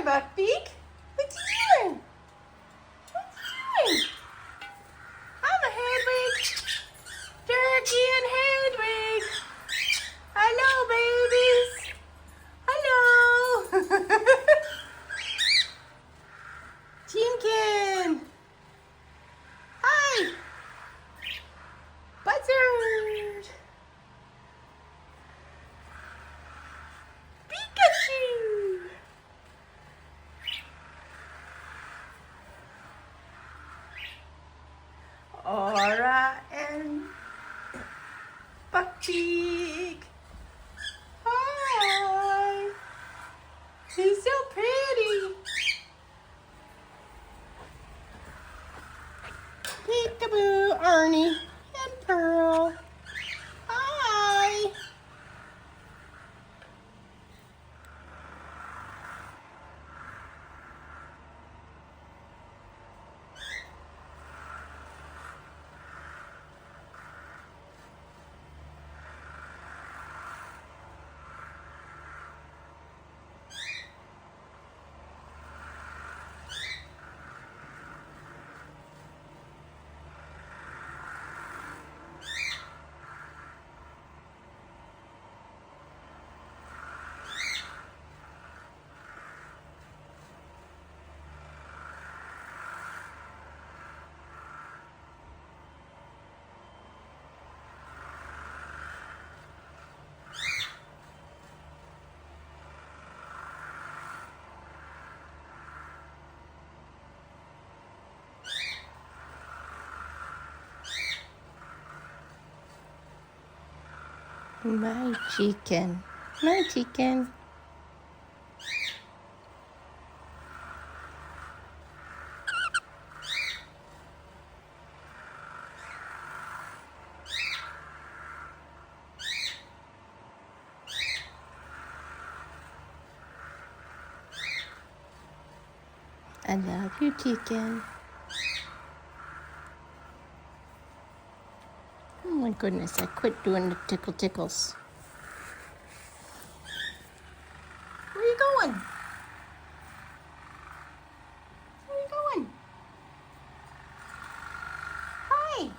Buckbeak. What you doing? What you doing? I'm a Hedwig. Turkey and Hedwig. Hello, babies. Hello. Teamkin. Hi. Buzzard. Pikachu. Aura and Buckbeak. Hi. He's so pretty. Peekaboo, Arnie, and Pearl. Hi. My chicken. My chicken. I love you, chicken. Oh my goodness, I quit doing the tickles. Where are you going? Where are you going? Hi.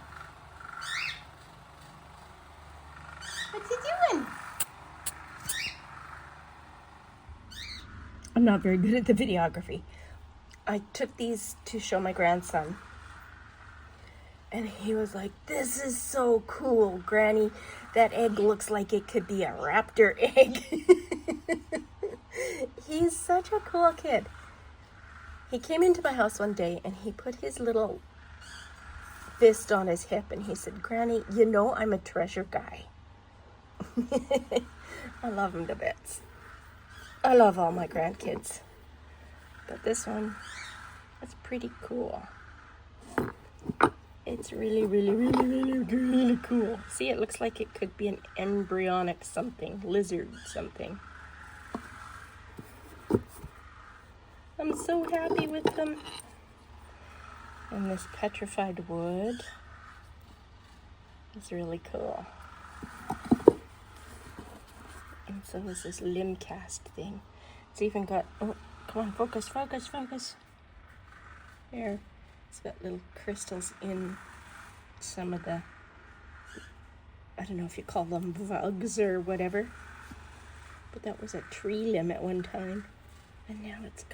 What's he doing? I'm not very good at the videography. I took these to show my grandson. And he was like, "This is so cool, Granny. That egg looks like it could be a raptor egg." He's such a cool kid. He came into my house one day and he put his little fist on his hip and he said, "Granny, you know I'm a treasure guy." I love him to bits. I love all my grandkids. But this one, that's pretty cool. It's really cool. See, it looks like it could be an embryonic something, lizard something. I'm so happy with them. And this petrified wood is really cool. And so is this limb cast thing. It's even got, oh, come on, focus. There. It's got little crystals in some of the, I don't know if you call them vugs or whatever, but that was a tree limb at one time, and now it's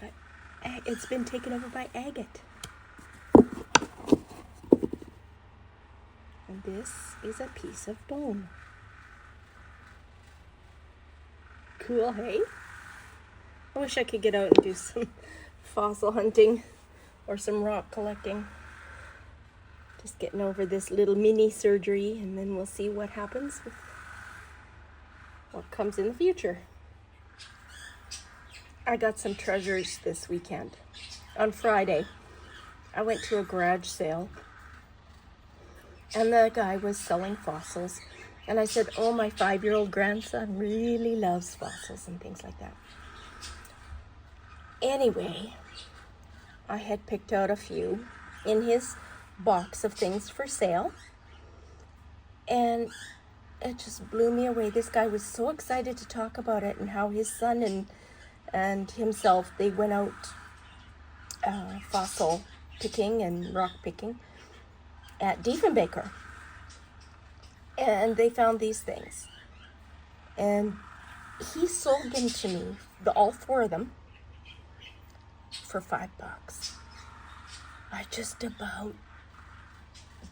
been taken over by agate. And this is a piece of bone. Cool, hey? I wish I could get out and do some fossil hunting or some rock collecting. Just getting over this little mini surgery, and then we'll see what happens with what comes in the future. I got some treasures this weekend. On Friday, I went to a garage sale, and the guy was selling fossils. And I said, "Oh, my 5-year-old grandson really loves fossils and things like that." Anyway, I had picked out a few in his box of things for sale, and it just blew me away. This guy was so excited to talk about it and how his son and himself, they went out fossil picking and rock picking at Diefenbaker. And they found these things. And he sold them to me, all 4 of them, for $5. I just about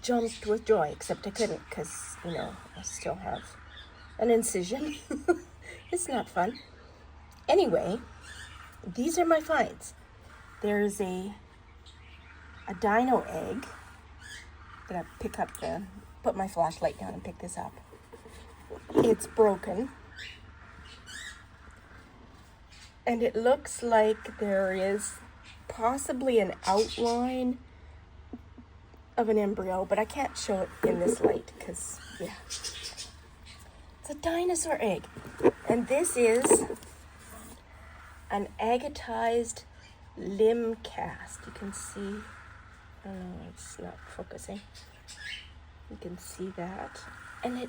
jumped with joy, except I couldn't because, I still have an incision. It's not fun. Anyway, these are my finds. There's a dino egg that I put my flashlight down and pick this up. It's broken. And it looks like there is possibly an outline of an embryo, but I can't show it in this light because, yeah. It's a dinosaur egg. And this is an agatized limb cast. You can see, oh no, it's not focusing. You can see that. And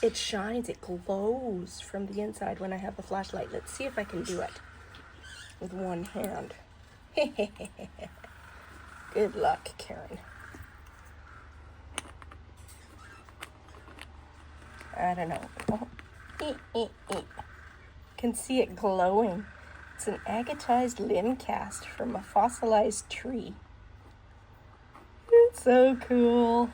it shines, it glows from the inside when I have the flashlight. Let's see if I can do it with one hand. Good luck, Karen. I don't know. Oh, can see it glowing. It's an agatized limb cast from a fossilized tree. It's so cool.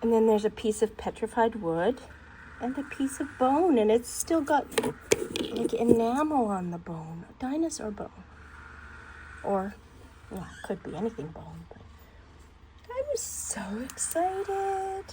And then there's a piece of petrified wood and a piece of bone, and it's still got like enamel on the bone, a dinosaur bone. Or, well, it could be anything bone, but I was so excited.